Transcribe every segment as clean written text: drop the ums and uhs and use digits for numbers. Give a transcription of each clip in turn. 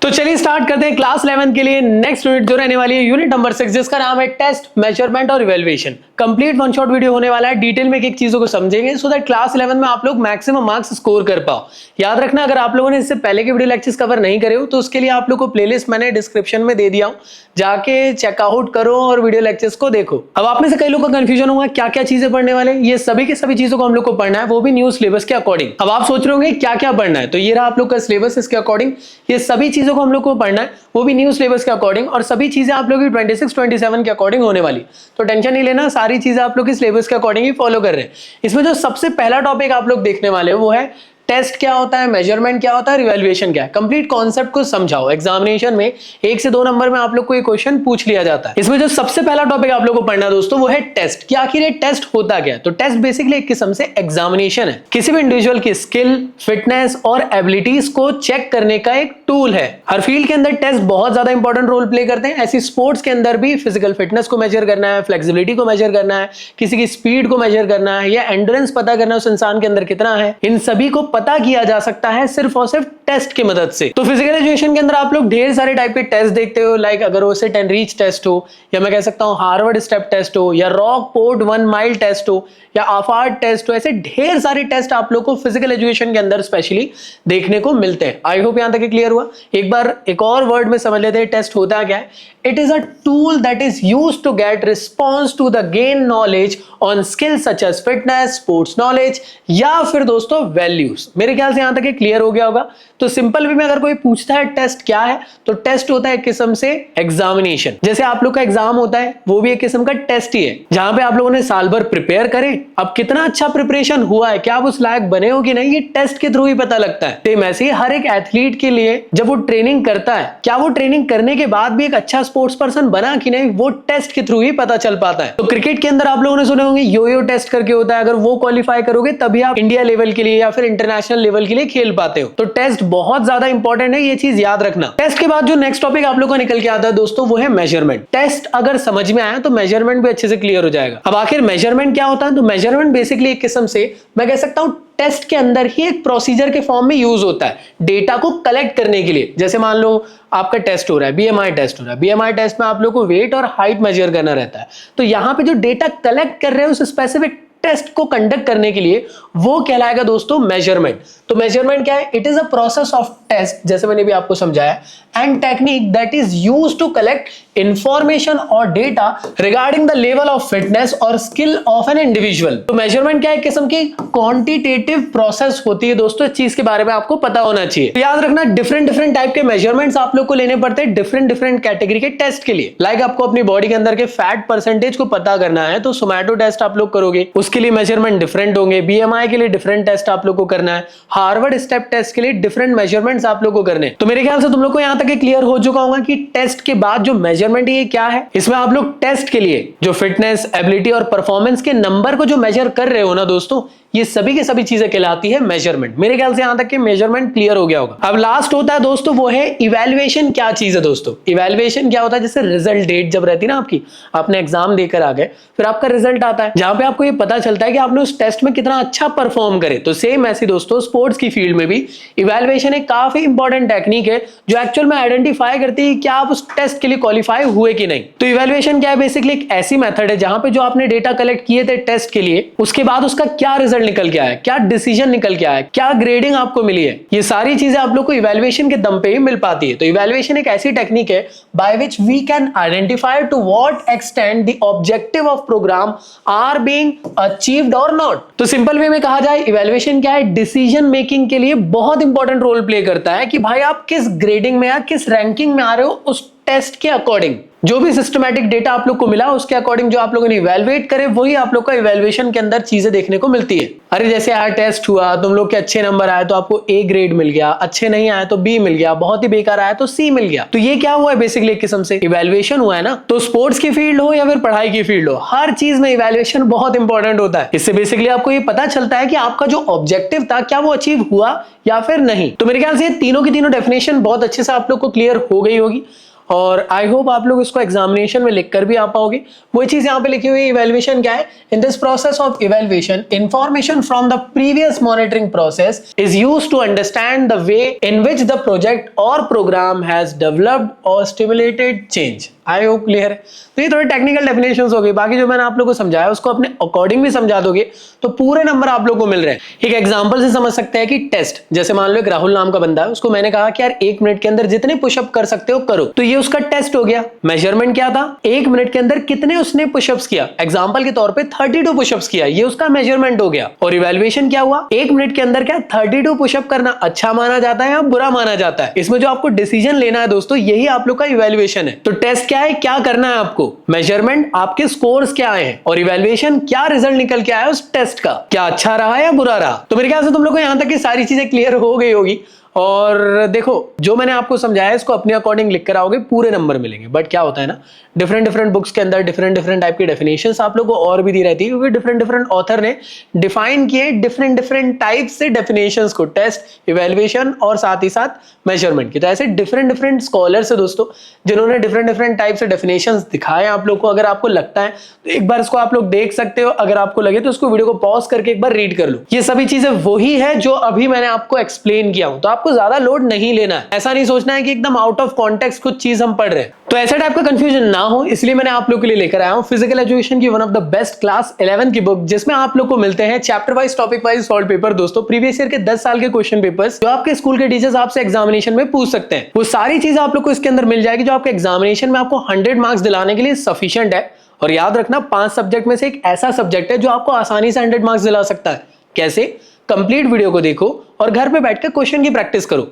तो चलिए स्टार्ट करते हैं क्लास 11 के लिए नेक्स्ट यूनिट जो रहने वाली है यूनिट नंबर 6, जिसका नाम है टेस्ट, मेजरमेंट और evaluation. Complete one shot video होने वाला है, डिटेल में एक चीजों को समझेंगे सो दैट क्लास 11 में आप लोग मैक्सिमम मार्क्स स्कोर कर पाओ। याद रखना, अगर आप लोगों ने इससे पहले के वीडियो लेक्चर्स कवर नहीं करे हो तो उसके लिए आप लोग को प्लेलिस्ट मैंने डिस्क्रिप्शन में दे दिया हूं, जाके चेकआउट करो और वीडियो लेक्चर्स को देखो। अब आप में से कई लोगों का कंफ्यूजन होगा क्या क्या चीजें पढ़ने वाले, ये सभी की सभी चीजों को हम लोग को पढ़ना है, वो भी न्यू सिलेबस के अकॉर्डिंग। अब आप सोच रहे होंगे क्या क्या पढ़ना है, तो ये रहा आप लोग का सिलेबस, इसके अकॉर्डिंग ये सभी चीजों को हम लोग को पढ़ना है, वो भी न्यू सिलेबस के अकॉर्डिंग, और सभी चीजें आप लोग की 26-27 के अकॉर्डिंग होने वाली। तो टेंशन नहीं लेना, सारी चीजें आप लोग की सिलेबस के अकॉर्डिंग ही फॉलो कर रहे हैं। इसमें जो सबसे पहला टॉपिक आप लोग देखने वाले हो वो है टेस्ट क्या होता है, मेजरमेंट क्या होता है, इवैल्यूएशन क्या है। कंप्लीट कॉन्सेप्ट को समझाओ। एग्जामिनेशन में 1 से 2 नंबर में आप लोग को ये क्वेश्चन पूछ लिया जाता है। इसमें जो सबसे पहला टॉपिक आप लोग को पढ़ना है दोस्तों वो है टेस्ट। कि आखिर ये टेस्ट होता क्या है। तो टेस्ट बेसिकली एक किस्म से एग्जामिनेशन है, किसी भी इंडिविजुअल की स्किल, फिटनेस और एबिलिटीज को चेक करने का एक टूल है। हर फील्ड के अंदर टेस्ट बहुत ज्यादा इंपॉर्टेंट रोल प्ले करते हैं। ऐसी स्पोर्ट्स के अंदर भी फिजिकल फिटनेस को मेजर करना है, फ्लेक्सिबिलिटी को मेजर करना है, किसी की स्पीड को मेजर करना है, या एंड्योरेंस पता करना है उस इंसान के अंदर कितना है, इन सभी को पता किया जा सकता है सिर्फ और सिर्फ टेस्ट की मदद से। तो फिजिकल एजुकेशन के अंदर आप लोग ढेर सारे टाइप के टेस्ट देखते हो, लाइक अगर वो सिट एंड रीच टेस्ट हो, या मैं कह सकता हूं हार्वर्ड स्टेप टेस्ट हो, या रॉक पोर्ट 1 माइल टेस्ट हो, या आफार्ड टेस्ट हो। ऐसे ढेर सारे टेस्ट आप लोग को फिजिकल एजुकेशन के अंदर स्पेशली देखने को मिलते हैं। आई होप यहां तक क्लियर हुआ। एक बार एक और वर्ड में समझ लेते हैं टेस्ट होता क्या है। It is a tool that is used to get response to the gain knowledge on skills such as fitness, sports knowledge, या फिर दोस्तों वैल्यूज। मेरे ख्याल से यहां तक क्लियर हो गया होगा। तो सिंपल वे में अगर कोई पूछता है टेस्ट क्या है, तो टेस्ट होता है एक किस्म से एग्जामिनेशन। जैसे आप लोग का एग्जाम होता है वो भी एक किस्म का टेस्ट ही है, जहां पे आप लोगों ने साल भर प्रिपेयर करे। अब कितना अच्छा प्रिपरेशन हुआ है, क्या आप उस लायक बने हो कि नहीं, ये टेस्ट के थ्रू ही पता लगता है। तो ऐसे ही हर एक एथलीट के लिए जब वो ट्रेनिंग करता है, क्या वो ट्रेनिंग करने के बाद भी एक अच्छा स्पोर्ट्स पर्सन बना कि नहीं, वो टेस्ट के थ्रू ही पता चल पाता है। तो क्रिकेट के अंदर आप लोगों ने सुने होंगे यो टेस्ट करके होता है, अगर वो क्वालिफाई करोगे तभी आप इंडिया लेवल के लिए या फिर इंटरनेशनल लेवल के लिए खेल पाते हो। तो टेस्ट बहुत ज्यादा इंपॉर्टेंट है, ये चीज याद रखना। टेस्ट के बाद जो नेक्स्ट टॉपिक आप लोग को निकल के आता है दोस्तों वो है मेजरमेंट। टेस्ट अगर समझ में आया तो मेजरमेंट भी अच्छे से क्लियर हो जाएगा। अब आखिर मेजरमेंट क्या होता है, तो मेजरमेंट बेसिकली एक किस्म से मैं कह सकता हूं टेस्ट के अंदर ही एक प्रोसीजर के फॉर्म में यूज होता है डेटा को कलेक्ट करने के लिए। जैसे मान लो आपका टेस्ट हो रहा है, बीएमआई टेस्ट हो रहा है, बीएमआई टेस्ट में आप लोग को वेट और हाइट मेजर करना रहता है। तो यहां पे जो डेटा कलेक्ट कर रहे हैं उस स्पेसिफिक टेस्ट को कंडक्ट करने के लिए वो कहलाएगा दोस्तों मेजरमेंट। तो मेजरमेंट क्या है, it is a process of test, जैसे मैंने भी आपको समझाया, and technique that is used to collect information और data regarding the level of fitness और स्किल ऑफ एन इंडिविजुअल। तो मेजरमेंट क्या है, किस्म की क्वांटिटेटिव प्रोसेस होती है दोस्तों। इस चीज के बारे में आपको पता होना चाहिए। तो याद रखना, डिफरेंट टाइप के मेजरमेंट्स आप लोग को लेने पड़ते हैं डिफरेंट कैटेगरी के टेस्ट के लिए। लाइक आपको अपनी बॉडी के अंदर के फैट परसेंटेज को पता करना है तो सोमैटो टेस्ट आप लोग करोगे, उसके लिए मेजरमेंट डिफरेंट होंगे। बीएमआई के लिए डिफरेंट टेस्ट आप लोग को करना है। हार्वर्ड स्टेप टेस्ट के लिए डिफरेंट मेजरमेंट्स आप लोग को करने। तो मेरे ख्याल से तुम लोग को यहां तक क्लियर हो चुका होगा कि टेस्ट के बाद जो मेजरमेंट ये क्या है। इसमें आप लोग टेस्ट के लिए जो फिटनेस, एबिलिटी और परफॉर्मेंस के नंबर को जो मेजर कर रहे हो ना दोस्तों, ये सभी की सभी चीजें कहलाती है मेजरमेंट। मेरे ख्याल से यहां तक कि मेजरमेंट क्लियर हो गया होगा। अब लास्ट होता है दोस्तों वो है इवैल्यूएशन। क्या चीज है दोस्तों, इवैल्यूएशन क्या होता है, जैसे रिजल्ट डेट जब रहती है ना आपकी, आपने एग्जाम देकर आ गए, फिर आपका रिजल्ट आता है जहां पे आपको ये पता चलता है कि आपने उस टेस्ट में कितना अच्छा परफॉर्म करे। तो सेम ऐसी दोस्तों स्पोर्ट्स की फील्ड में भी इवैल्यूएशन एक काफी इंपॉर्टेंट टेक्निक है जो एक्चुअल में आइडेंटिफाई करती है कि आप उस टेस्ट के लिए क्वालिफाई हुए कि नहीं। तो इवैल्यूएशन क्या है, बेसिकली एक ऐसी मेथड है जहां पे जो आपने डेटा कलेक्ट किए थे टेस्ट के लिए, उसके बाद उसका क्या रिजल्ट निकल के आया, क्या डिसीजन निकल के आया, क्या ग्रेडिंग आपको मिली है, ये सारी चीजें आप लोग को इवैल्यूएशन के दम पे ही मिल पाती है। तो इवैल्यूएशन एक ऐसी टेक्निक है by which we can identify to what extent the objective of program are being achieved और नॉट। तो सिंपल वे में कहा जाए इवैल्यूएशन क्या है, डिसीजन मेकिंग के लिए बहुत इंपॉर्टेंट रोल प्ले करता है कि भाई आप किस ग्रेडिंग में या किस रैंकिंग में आ रहे हो उस टेस्ट के अकॉर्डिंग। जो भी सिस्टमैटिक डेटा आप लोग को मिला उसके अकॉर्डिंग जो आप लोगों ने इवैल्यूएट करे वही आप लोग का इवैल्यूएशन के अंदर चीजें देखने को मिलती है। अरे जैसे यार टेस्ट हुआ, तुम लोग के अच्छे नंबर आए तो आपको ए ग्रेड मिल गया, अच्छे नहीं आए तो बी मिल गया, बहुत ही बेकार आया तो सी मिल गया। तो ये क्या हुआ है, बेसिकली एक किस्म से इवैल्यूएशन हुआ है ना। तो स्पोर्ट्स की फील्ड हो या फिर पढ़ाई की फील्ड हो, हर चीज में इवैल्यूएशन बहुत इंपॉर्टेंट होता है। इससे बेसिकली आपको ये पता चलता है कि आपका जो ऑब्जेक्टिव था क्या वो अचीव हुआ या फिर नहीं। तो मेरे ख्याल से तीनों की तीनों डेफिनेशन बहुत अच्छे से आप लोग को क्लियर हो गई होगी। और आई होप आप लोग इसको एग्जामिनेशन में लिख कर भी आ पाओगे। वही चीज यहाँ पे लिखी हुई है, इवैल्यूएशन क्या है? In this process of evaluation information from the previous monitoring process is used to understand the way in which the project और प्रोग्राम हैज डेवलप्ड और stimulated change. I hope clear है। तो ये थोड़ी टेक्निकल डेफिनेशंस हो गई, बाकी जो मैंने आप लोगों को समझाया उसको अपने अकॉर्डिंग भी समझा दोगे तो पूरे नंबर आप लोगों को मिल रहे हैं। एक एग्जांपल से समझ सकते हैं कि टेस्ट, जैसे मान लो एक राहुल नाम का बंदा है, उसको मैंने कहा कि यार 1 मिनट के अंदर जितने पुशअप कर सकते हो करो, तो ये उसका टेस्ट हो गया। मेजरमेंट क्या था? 1 मिनट के अंदर कितने उसने पुशअप्स किया, एग्जांपल के तौर पे 32 पुशअप्स किया, ये उसका मेजरमेंट हो गया। और इवैल्यूएशन क्या हुआ? 1 मिनट के अंदर क्या 32 पुशअप करना अच्छा माना जाता है या बुरा माना जाता है? इसमें जो आपको डिसीजन लेना है दोस्तों, यही आप लोग का इवैल्यूएशन है। तो टेस्ट क्या है, क्या करना है आपको? मेजरमेंट, आपके स्कोर्स क्या आए हैं, और इवैल्यूएशन क्या रिजल्ट निकल के आया उस टेस्ट का, क्या अच्छा रहा या बुरा रहा। तो मेरे ख्याल से तुम लोग को यहां तक की सारी चीजें क्लियर हो गई होगी। और देखो जो मैंने आपको समझाया इसको अपने अकॉर्डिंग लिख कर आओगे पूरे नंबर मिलेंगे। बट क्या होता है ना, डिफरेंट बुक्स के अंदर डिफरेंट टाइप की डेफिनेशंस आप लोगों को और भी दी रहती है, क्योंकि डिफरेंट ऑथर ने डिफाइन किए डिफरेंट टाइप से डेफिनेशंस को, टेस्ट, इवैल्यूएशन और साथ ही साथ मेजरमेंट की। तो ऐसे डिफरेंट स्कॉलर्स है दोस्तों जिन्होंने डिफरेंट टाइप से डेफिनेशंस दिखाए आप लोग को। अगर आपको लगता है तो एक बार इसको आप लोग देख सकते हो, अगर आपको लगे तो उसको वीडियो को पॉज करके एक बार रीड कर लो। ये सभी चीजें वही है जो अभी मैंने आपको एक्सप्लेन किया हूं, तो आपको ज्यादा लोड नहीं लेना है। ऐसा नहीं सोचना है कि एकदम आउट ऑफ कॉन्टेक्स्ट कुछ चीज हम पढ़ रहे हैं, तो ऐसा टाइप का कंफ्यूजन ना हो, इसलिए मैंने आप लोग के लिए लेकर आया हूं फिजिकल एजुकेशन की one of the best class 11 की बुक, जिसमें आप लोग को मिलते हैं chapter wise, topic wise solve paper दोस्तों, प्रीवियस ईयर के 10 साल के क्वेश्चन पेपर्स जो आपके स्कूल के टीचर्स आपसे एग्जामिनेशन में पूछ सकते हैं। वो सारी चीज आप लोग को इसके अंदर मिल जाएगी जो आपके एग्जामिनेशन में आपको 100 मार्क्स दिलाने के लिए सफिशिएंट है। और याद रखना 5 सब्जेक्ट में से एक ऐसा सब्जेक्ट है जो आपको आसानी से 100 मार्क्स दिला सकता है। कैसे? कंप्लीट वीडियो को देखो और घर पे बैठकर क्वेश्चन की प्रैक्टिस करो।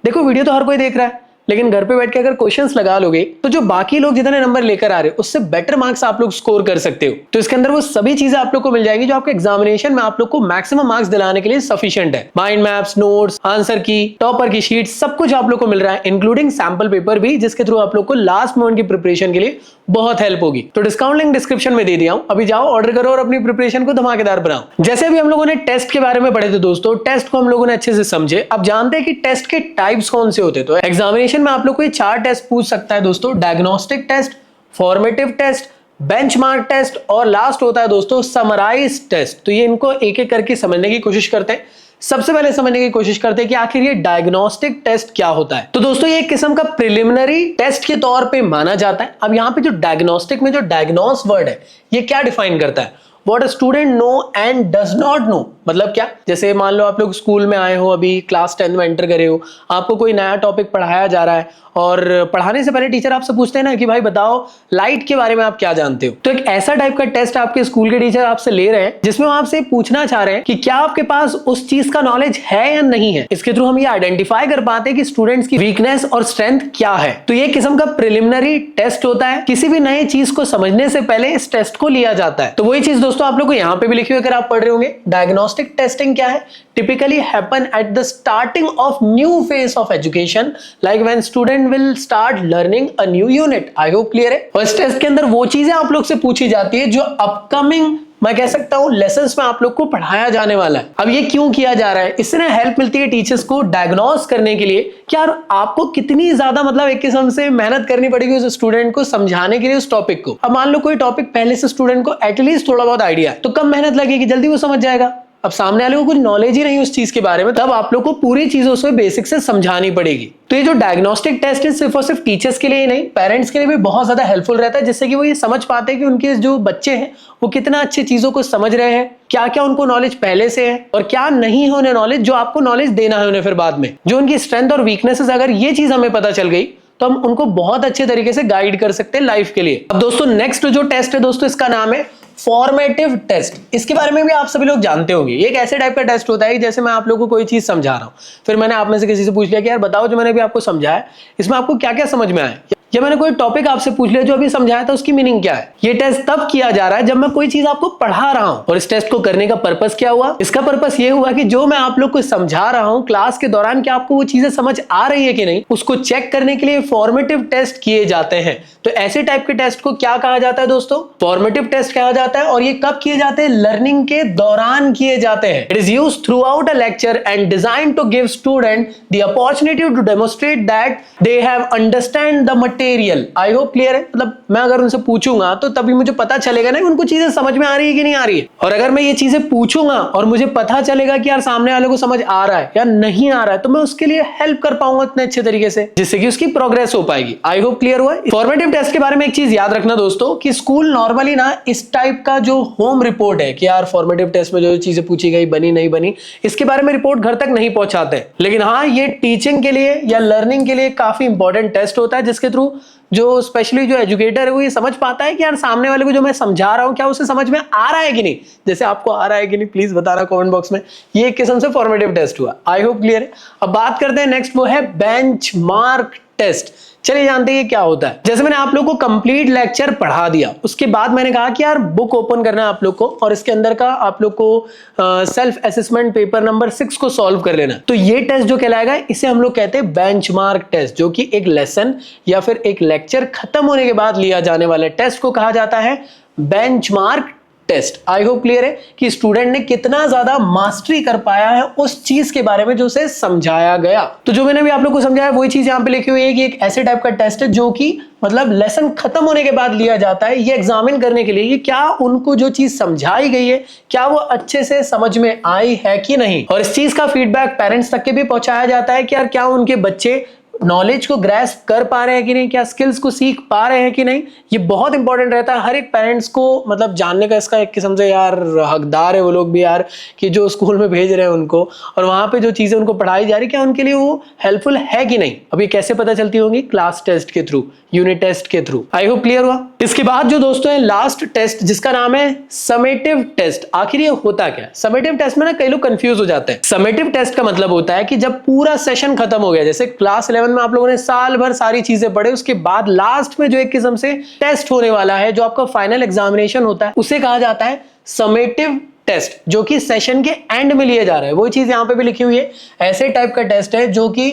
देखो वीडियो तो हर कोई देख रहा है, लेकिन घर पे बैठ के अगर क्वेश्चंस लगा लोगे तो जो बाकी लोग जितने नंबर लेकर आ रहे हो उससे बेटर मार्क्स आप लोग स्कोर कर सकते हो। तो इसके अंदर वो सभी चीजें आप लोग को मिल जाएगी जो आपके एग्जामिनेशन में आप लोग को मैक्सिमम मार्क्स दिलाने के लिए सफिशिएंट है। माइंड मैप्स, नोट्स, आंसर की, टॉपर की शीट, सब कुछ आप लोग को मिल रहा है, इंक्लूडिंग सैंपल पेपर भी, जिसके थ्रू आप लोग को लास्ट मोमेंट की प्रिपरेशन के लिए बहुत हेल्प होगी। तो डिस्काउंट लिंक डिस्क्रिप्शन में दे दिया हूं, अभी जाओ ऑर्डर करो और अपनी प्रिपरेशन को धमाकेदार बनाओ। जैसे अभी हम लोगों ने टेस्ट के बारे में पढ़े थे दोस्तों, टेस्ट को हम लोगों ने अच्छे से समझे। अब जानते हैं कि टेस्ट के टाइप्स कौन से होते हैं। तो एग्जामिनेशन में आप लोग को 4 टेस्ट पूछ सकता है दोस्तों, diagnostic test, formative test, benchmark test और लास्ट होता है दोस्तों समराइज टेस्ट। तो ये इनको एक एक करके समझने की कोशिश करते हैं। सबसे पहले समझने की कोशिश करते हैं कि आखिर ये डायग्नोस्टिक टेस्ट क्या होता है। तो दोस्तों ये एक किस्म का प्रिलिमिनरी टेस्ट के तौर पे माना जाता है। अब यहाँ पे जो डायग्नोस्टिक में जो डायग्नोस वर्ड है ये क्या डिफाइन करता है? What a student know and does not know, मतलब क्या? जैसे मान लो आप लोग स्कूल में आए हो, अभी क्लास 10 में एंटर करे हो, आपको कोई नया टॉपिक पढ़ाया जा रहा है और पढ़ाने से पहले टीचर आपसे पूछते हैं ना कि भाई बताओ लाइट के बारे में आप क्या जानते हो। तो एक ऐसा टाइप का टेस्ट आपके स्कूल के टीचर आपसे ले रहे हैं जिसमें वो आपसे पूछना चाह रहे हैं कि क्या आपके पास उस चीज का नॉलेज है या नहीं है। इसके थ्रू हम ये आइडेंटिफाई कर पाते हैं कि स्टूडेंट्स की वीकनेस और स्ट्रेंथ क्या है। तो ये किस्म का प्रिलिमिनरी टेस्ट होता है, किसी भी नई चीज को समझने से पहले इस टेस्ट को लिया जाता है। तो वही चीज दोस्तों आप लोग को यहाँ पे भी लिखी हुई अगर आप पढ़ रहे होंगे। डायग्नोस्टिक टेस्टिंग क्या है? typically happen at the starting of new phase of education, like when student will start learning a new unit. I hope clear है। और इस टेस्ट के अंदर वो चीजें आप लोग से पूछी जाती है जो अपकमिंग, मैं कह सकता हूं, लेसन्स में आप लोग को पढ़ाया जाने वाला है। अब ये क्यों किया जा रहा है? इससे ना हेल्प मिलती है टीचर्स को डायग्नोस करने के लिए कि यार आपको कितनी ज्यादा मतलब एक किस्म से मेहनत करनी पड़ेगी उस स्टूडेंट को समझाने के लिए उस टॉपिक को। अब मान लो कोई टॉपिक पहले से स्टूडेंट को एटलीस्ट थोड़ा बहुत आइडिया है, तो कम मेहनत लगेगी, जल्दी वो समझ जाएगा। अब सामने वाले को कुछ नॉलेज ही नहीं उस चीज के बारे में, तब आप लोग को पूरी चीजों से बेसिक से समझानी पड़ेगी। तो ये जो डायग्नोस्टिक टेस्ट है सिर्फ और सिर्फ टीचर्स के लिए ही नहीं, पेरेंट्स के लिए भी बहुत ज्यादा हेल्पफुल रहता है, जिससे कि वो ये समझ पाते हैं कि उनके जो बच्चे हैं वो कितना अच्छी चीजों को समझ रहे हैं, क्या क्या उनको नॉलेज पहले से है और क्या नहीं है उन्हें नॉलेज, जो आपको नॉलेज देना है उन्हें फिर बाद में। जो उनकी स्ट्रेंथ और वीकनेसेस, अगर ये चीज हमें पता चल गई तो हम उनको बहुत अच्छे तरीके से गाइड कर सकते हैं लाइफ के लिए। अब दोस्तों नेक्स्ट जो टेस्ट है दोस्तों, इसका नाम है फॉर्मेटिव टेस्ट। इसके बारे में भी आप सभी लोग जानते होंगे। ये एक ऐसे टाइप का टेस्ट होता है कि जैसे मैं आप लोगों को कोई चीज समझा रहा हूं, फिर मैंने आप में से किसी से पूछ लिया कि यार बताओ जो मैंने अभी आपको समझाया इसमें आपको क्या क्या समझ में आया, या मैंने कोई टॉपिक आपसे पूछ लिया जो अभी समझाया था उसकी मीनिंग क्या है। ये टेस्ट तब किया जा रहा है जब मैं कोई चीज आपको पढ़ा रहा हूं। और इस टेस्ट को करने का पर्पस क्या हुआ? इसका पर्पस ये हुआ कि जो मैं आप लोग को समझा रहा हूं क्लास के दौरान, क्या आपको वो चीजें समझ आ रही है कि नहीं, उसको चेक करने के लिए फॉर्मेटिव टेस्ट किए जाते हैं। तो ऐसे टाइप के टेस्ट को क्या कहा जाता है दोस्तों? फॉर्मेटिव टेस्ट कहा जाता है। और ये कब किए जाते हैं? लर्निंग के दौरान किए जाते हैं। It is used throughout a lecture and design to give student the opportunity to demonstrate that they have understand the material. I hope clear है। मतलब मैं अगर उनसे पूछूंगा तो तभी मुझे पता चलेगा ना कि उनको चीजें समझ में आ रही है कि नहीं आ रही है। और अगर मैं ये चीजें पूछूंगा और मुझे पता चलेगा कि यार सामने वाले को समझ आ रहा है या नहीं आ रहा है, तो मैं उसके लिए हेल्प कर पाऊंगा इतने अच्छे तरीके से जिससे कि उसकी प्रोग्रेस हो पाएगी। आई होप क्लियर हुआ। फॉर्मेटिव टेस्ट के बारे में एक चीज याद रखना दोस्तों कि स्कूल नॉर्मली ना इस टाइप का जो होम रिपोर्ट है कि यार फॉर्मेटिव टेस्ट में जो चीजें पूछी गई बनी नहीं बनी, इसके बारे में रिपोर्ट घर तक नहीं पहुंचाते। लेकिन हाँ, ये टीचिंग के लिए या लर्निंग के लिए काफी इंपॉर्टेंट टेस्ट होता है जिसके थ्रू जो स्पेशली जो एजुकेटर है वो ये समझ पाता है कि यार सामने वाले को जो मैं समझा रहा हूं क्या उसे समझ में आ रहा है कि नहीं। जैसे आपको आ रहा है कि नहीं प्लीज बताना कमेंट बॉक्स में। ये एक किस्म से फॉर्मेटिव टेस्ट हुआ। आई होप क्लियर है। अब बात करते हैं नेक्स्ट, वो है बेंचमार्क टेस्ट। चलिए जानते हैं क्या होता है। जैसे मैंने आप लोगों को कंप्लीट लेक्चर पढ़ा दिया, उसके बाद मैंने कहा कि यार बुक ओपन करना है आप लोग को और इसके अंदर का आप लोग को सेल्फ असेसमेंट पेपर नंबर 6 को सॉल्व कर लेना। तो ये टेस्ट जो कहलाएगा इसे हम लोग कहते हैं बेंचमार्क टेस्ट, जो कि एक लेसन या फिर एक लेक्चर खत्म होने के बाद लिया जाने वाले टेस्ट को कहा जाता है benchmark test. I hope clear है कि स्टूडेंट ने कितना ज्यादा मास्टरी कर पाया है उस चीज के बारे में जो उसे समझाया गया। तो जो मैंने भी आप लोग को समझाया वही चीज यहां पे लिखी हुई है कि एक ऐसे टाइप का टेस्ट है जो कि मतलब लेसन खत्म होने के बाद लिया जाता है, ये एग्जामिन करने के लिए कि क्या उनको जो चीज समझाई गई है क्या वो अच्छे से समझ में आई है कि नहीं। और इस चीज का फीडबैक पेरेंट्स तक के भी पहुंचाया जाता है कि यार क्या उनके बच्चे नॉलेज को ग्रैस्प कर पा रहे हैं कि नहीं, क्या स्किल्स को सीख पा रहे हैं कि नहीं। ये बहुत इंपॉर्टेंट रहता है हर एक पेरेंट्स को मतलब जानने का। इसका एक किस्म से यार हकदार है वो लोग भी यार कि जो स्कूल में भेज रहे हैं उनको और वहां पे जो चीजें उनको पढ़ाई जा रही क्या उनके लिए वो हेल्पफुल है कि नहीं। अब ये कैसे पता चलती होंगी? क्लास टेस्ट के थ्रू, यूनिट टेस्ट के थ्रू। आई होप क्लियर हुआ। इसके बाद जो दोस्तों है लास्ट टेस्ट जिसका नाम है समेटिव टेस्ट। आखिर ये होता क्या है? समेटिव टेस्ट में ना कई लोग कंफ्यूज हो जाते हैं। समेटिव टेस्ट का मतलब होता है कि जब पूरा सेशन खत्म हो गया, जैसे क्लास 11 में आप लोगों ने साल भर सारी चीजें पढ़े, उसके बाद लास्ट में जो एक किस्म से टेस्ट होने वाला है जो आपका फाइनल एग्जामिनेशन होता है उसे कहा जाता है समेटिव टेस्ट, जो कि सेशन के एंड में लिए जा रहा है। वो चीज यहां पे भी लिखी हुई है। ऐसे टाइप का टेस्ट है जो कि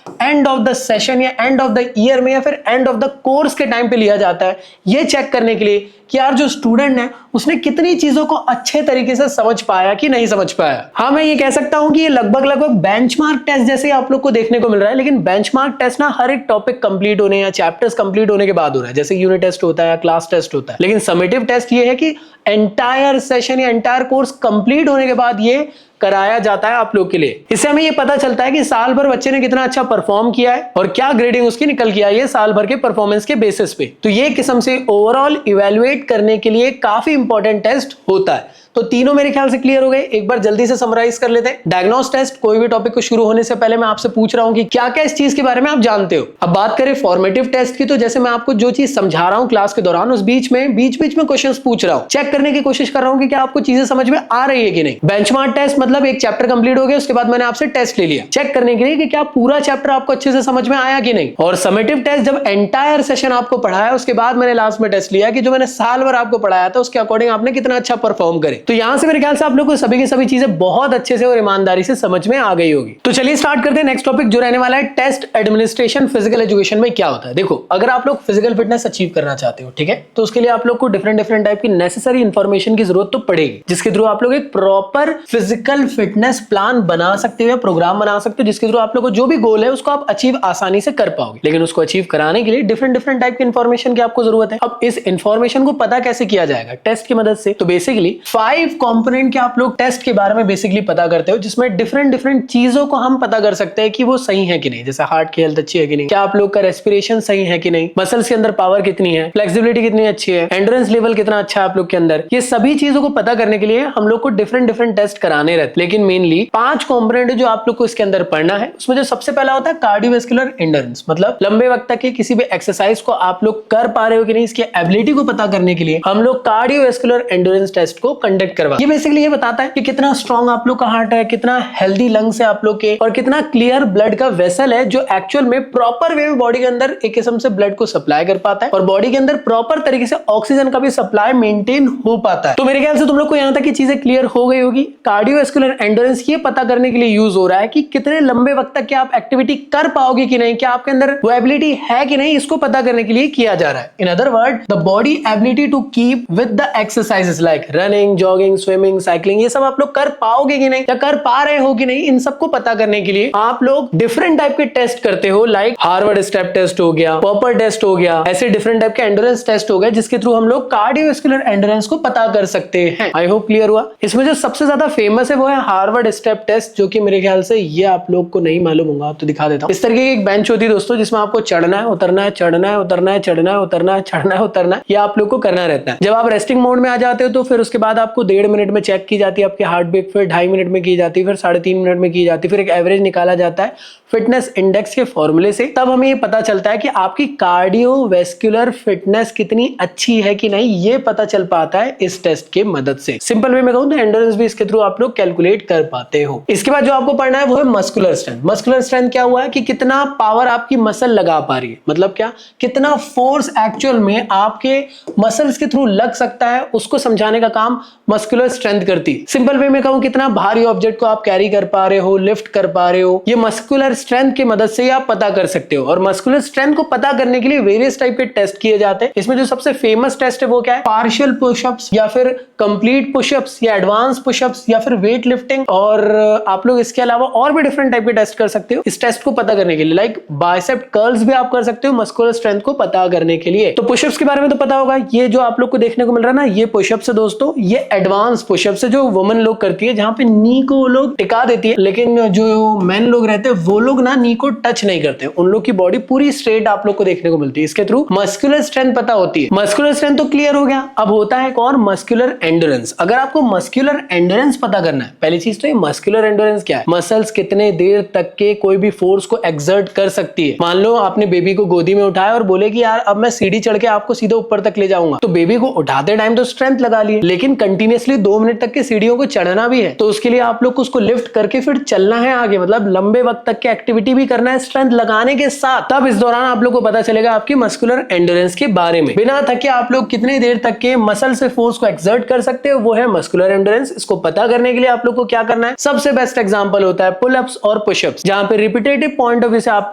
एंड ऑफ द सेशन या एंड ऑफ द ईयर में या फिर एंड ऑफ द कोर्स के टाइम पे लिया जाता है, ये चेक करने के लिए कि यार जो स्टूडेंट है उसने कितनी चीजों को अच्छे तरीके से समझ पाया कि नहीं समझ पाया। हाँ, मैं ये कह सकता हूं कि ये लगभग बेंचमार्क टेस्ट जैसे आप लोग को देखने को मिल रहा है। लेकिन बेंचमार्क टेस्ट ना हर एक टॉपिक कंप्लीट होने या चैप्टर्स कंप्लीट होने के बाद हो रहा है, जैसे यूनिट टेस्ट होता है या क्लास टेस्ट होता है। लेकिन समेटिव टेस्ट ये है कि एंटायर सेशन या एंटायर कोर्स कंप्लीट होने के बाद ये कराया जाता है आप लोग के लिए। इससे हमें ये पता चलता है कि साल भर बच्चे ने कितना अच्छा परफॉर्म किया है और क्या ग्रेडिंग उसकी निकल के आई है साल भर के परफॉर्मेंस के बेसिस पे। तो ये किस्म से ओवरऑल इवैल्यूएट करने के लिए काफी इंपॉर्टेंट टेस्ट होता है। तो तीनों मेरे ख्याल से क्लियर हो गए। एक बार जल्दी से समराइज कर लेते हैं। डायग्नोस टेस्ट, कोई भी टॉपिक को शुरू होने से पहले मैं आपसे पूछ रहा हूं कि क्या क्या इस चीज के बारे में आप जानते हो। अब बात करें फॉर्मेटिव टेस्ट की, तो जैसे मैं आपको जो चीज समझा रहा हूं क्लास के दौरान, उस बीच में क्वेश्चंस पूछ रहा हूं, चेक करने की कोशिश कर रहा हूं कि क्या आपको चीजें समझ में आ रही है कि नहीं। बेंचमार्क टेस्ट मतलब एक चैप्टर कंप्लीट हो गया, उसके बाद मैंने आपसे टेस्ट ले लिया चेक करने के लिए कि क्या पूरा चैप्टर आपको अच्छे से समझ में आया कि नहीं। और समेटिव टेस्ट जब एंटायर सेशन आपको पढ़ाया उसके बाद मैंने लास्ट में टेस्ट लिया कि जो मैंने साल भर आपको पढ़ाया था उसके अकॉर्डिंग आपने कितना अच्छा परफॉर्म करे। तो यहां से मेरे ख्याल आप लोग को सभी की सभी चीजें बहुत अच्छे से और ईमानदारी से समझ में आ गई होगी। तो चलिए स्टार्ट करते हैं नेक्स्ट टॉपिक जो रहने वाला है टेस्ट एडमिनिस्ट्रेशन फिजिकल एजुकेशन में क्या होता है। देखो, अगर आप लोग फिजिकल फिटनेस अचीव करना चाहते हो, ठीक है, तो उसके लिए आप लोग को डिफरेंट टाइप की नेसेसरी इंफॉर्मेशन की जरूरत तो पड़ेगी, जिसके थ्रू आप लोग एक प्रॉपर फिजिकल फिटनेस प्लान बना सकते हो, प्रोग्राम बना सकते हो, जिसके थ्रू आप लोग को जो भी गोल है उसको आप अचीव आसानी से कर पाओगे। लेकिन उसको अचीव कराने के लिए डिफरेंट टाइप की इंफॉर्मेशन की आपको जरूरत है। अब इस इंफॉर्मेशन को पता कैसे किया जाएगा? टेस्ट की मदद से। तो बेसिकली 5 कंपोनेंट के आप लोग टेस्ट के बारे में बेसिकली पता करते हो, जिसमें डिफरेंट चीजों को हम पता कर सकते हैं कि वो सही है कि नहीं। जैसे हार्ट की हेल्थ अच्छी है कि नहीं, क्या आप लोग का रेस्पिरेशन सही है कि नहीं, मसल्स के अंदर पावर कितनी है, फ्लेक्सिबिलिटी कितनी अच्छी है, एंड्योरेंस लेवल कितना अच्छा है आप लोग के अंदर। ये सभी चीजों को पता करने के लिए हम लोग को डिफरेंट टेस्ट कराने रहते। लेकिन मेनली 5 कंपोनेंट जो आप लोग को इसके अंदर पढ़ना है, उसमें जो सबसे पहला होता है कार्डियोवैस्कुलर एंड्योरेंस, मतलब लंबे वक्त तक के किसी भी एक्सरसाइज को आप लोग कर पा रहे हो कि नहीं, इसकी एबिलिटी को पता करने के लिए हम लोग कार्डियोवैस्कुलर एंड्योरेंस टेस्ट को कंडक्ट करवा। ये बेसिकली ये बताता है कि कितना स्ट्रॉन्ग आप लोग का हार्ट है, कितना हेल्दी लंग्स है आप लोग के, और कितना क्लियर ब्लड का वेसल है जो एक्चुअल में प्रॉपर वे में बॉडी के अंदर एक किस्म से ब्लड को सप्लाई कर पाता है और बॉडी के अंदर प्रॉपर तरीके से ऑक्सीजन का भी सप्लाई मेंटेन हो पाता है। तो मेरे ख्याल से तुम लोग को यहां तक की चीजें क्लियर हो गई होगी। कार्डियोवैस्कुलर एंड्योरेंस ये पता करने के लिए यूज हो रहा है कि कितने लंबे वक्त तक क्या आप एक्टिविटी कर पाओगे कि नहीं, क्या आपके अंदर वो एबिलिटी है कि नहीं, इसको पता करने के लिए किया जा रहा है। In other word, the body ability to keep with the exercises like running, jogging, swimming, cycling, ये सब आप लोग कर पाओगे कि नहीं या कर पा रहे हो कि नहीं, इन सबको पता करने के लिए आप लोग डिफरेंट टाइप के टेस्ट करते हो, लाइक हार्वर्ड स्टेप टेस्ट हो गया, पर्पर टेस्ट हो गया, ऐसे डिफरेंट टाइप के एंड्योरेंस टेस्ट हो गए जिसके थ्रू हम लोग कार्डियोवैस्कुलर एंड्योरेंस को पता कर सकते हैं। आई होप क्लियर हुआ। इसमें जो सबसे ज्यादा फेमस है वो है हार्वर्ड स्टेप टेस्ट, जो कि मेरे ख्याल से ये आप लोग को नहीं मालूम होगा, तो दिखा देता हूं। इस तरीके की एक बेंच होती है दोस्तों, जिसमें आपको चढ़ना है, उतरना है, चढ़ना है, उतरना है, चढ़ना है, उतरना है, चढ़ना है, उतरना है, ये आप लोग को करना रहता है। जब आप रेस्टिंग मोड में आ जाते हो तो फिर उसके बाद आपको 1.5 मिनट में चेक की जाती है आपकी हार्ट बीट, फिर 2.5 मिनट में की जाती है, फिर 3.5 मिनट में की जाती है, फिर एक एवरेज निकाला जाता है फिटनेस इंडेक्स के फॉर्मूले से। तब हमें ये पता चलता है कि आपकी कार्डियोवैस्कुलर फिटनेस कितनी अच्छी है कि नहीं, ये पता चल पाता है इस टेस्ट के मदद से। सिंपल वे में कहूं तो एंड्योरेंस भी इसके थ्रू आप लोग कैलकुलेट कर पाते हो। इसके बाद जो आपको पढ़ना है वो है मस्कुलर स्ट्रेंथ। मस्कुलर स्ट्रेंथ क्या हुआ है कि कितना पावर आपकी मसल लगा पा रही है, मतलब क्या, कितना फोर्स एक्चुअल में आपके मसल्स के थ्रू लग सकता है, उसको समझाने का काम मस्कुलर स्ट्रेंथ करती है। सिंपल वे में कहूं कितना भारी ऑब्जेक्ट को आप कैरी कर पा रहे हो, लिफ्ट कर पा रहे हो, ये मस्कुलर स्ट्रेंथ की मदद से आप पता कर सकते हो। और मस्कुलर स्ट्रेंथ को पता करने के लिए वेरियस टाइप के टेस्ट किए जाते हैं। इसमें जो सबसे फेमस टेस्ट है वो क्या है, पार्शियल पुशअप्स या फिर कंप्लीट पुशअप्स या एडवांस पुशअप्स या फिर वेट लिफ्टिंग। और आप लोग इसके अलावा और भी डिफरेंट टाइप के टेस्ट कर सकते हो इस टेस्ट को पता करने के लिए, लाइक बाइसेप कर्ल्स भी आप कर सकते हो मस्कुलर स्ट्रेंथ को पता करने के लिए। तो पुशअप्स के बारे में तो पता होगा, ये जो आप लोग को देखने को मिल रहा है ना, ये पुशअप्स है दोस्तों, ये एडवांस पुशअप्स है जो वुमेन लोग करती है, जहां पे नी को वो लोग टिका देती है, लेकिन जो मेन लोग रहते हैं वो लोग ना नी को टच नहीं करते, उन लोग की बॉडी पूरी स्ट्रेट आप लोग को देखने को मिलती है। इसके थ्रू मस्कुलर स्ट्रेंथ पता होती है। मस्कुलर स्ट्रेंथ तो क्लियर हो गया, अब होता है कौन, मस्कुलर एंड्योरेंस। अगर आपको मस्कुलर एंड्योरेंस पता करना है, पहली चीज तो ये मस्कुलर एंड्योरेंस क्या है, मसल्स कितने देर तक के कोई भी फोर्स को एक्सर्ट कर सकती है। मान लो आपने बेबी को गोदी में उठाया और बोले कि यार अब मैं सीढ़ी चढ़ के आपको सीधे ऊपर तक ले जाऊंगा, तो बेबी को उठाते टाइम तो स्ट्रेंथ लगा लिए, लेकिन कंटिन्यूअसली 2 मिनट तक के सीढ़ियों को चढ़ना भी है, तो उसके लिए आप लोग को उसको लिफ्ट करके फिर चलना है आगे, मतलब लंबे वक्त तक की एक्टिविटी भी करना है स्ट्रेंथ लगाने के साथ। तब इस दौरान आप लोग को पता चलेगा आपकी मस्कुलर एंड्योरेंस के बारे में। बिना थके आप लोग कितनी देर तक के मसल से फोर्स को एक्सर्ट कर सकते हो, वो है मस्कुलर एंड्योरेंस। इसको पता करने के लिए आप लोग को क्या करना है, सबसे बेस्ट एग्जांपल होता है पुल अप्स और पुशअप्स, जहां पे रिपीटेटिव पॉइंट ऑफ व्यू से आप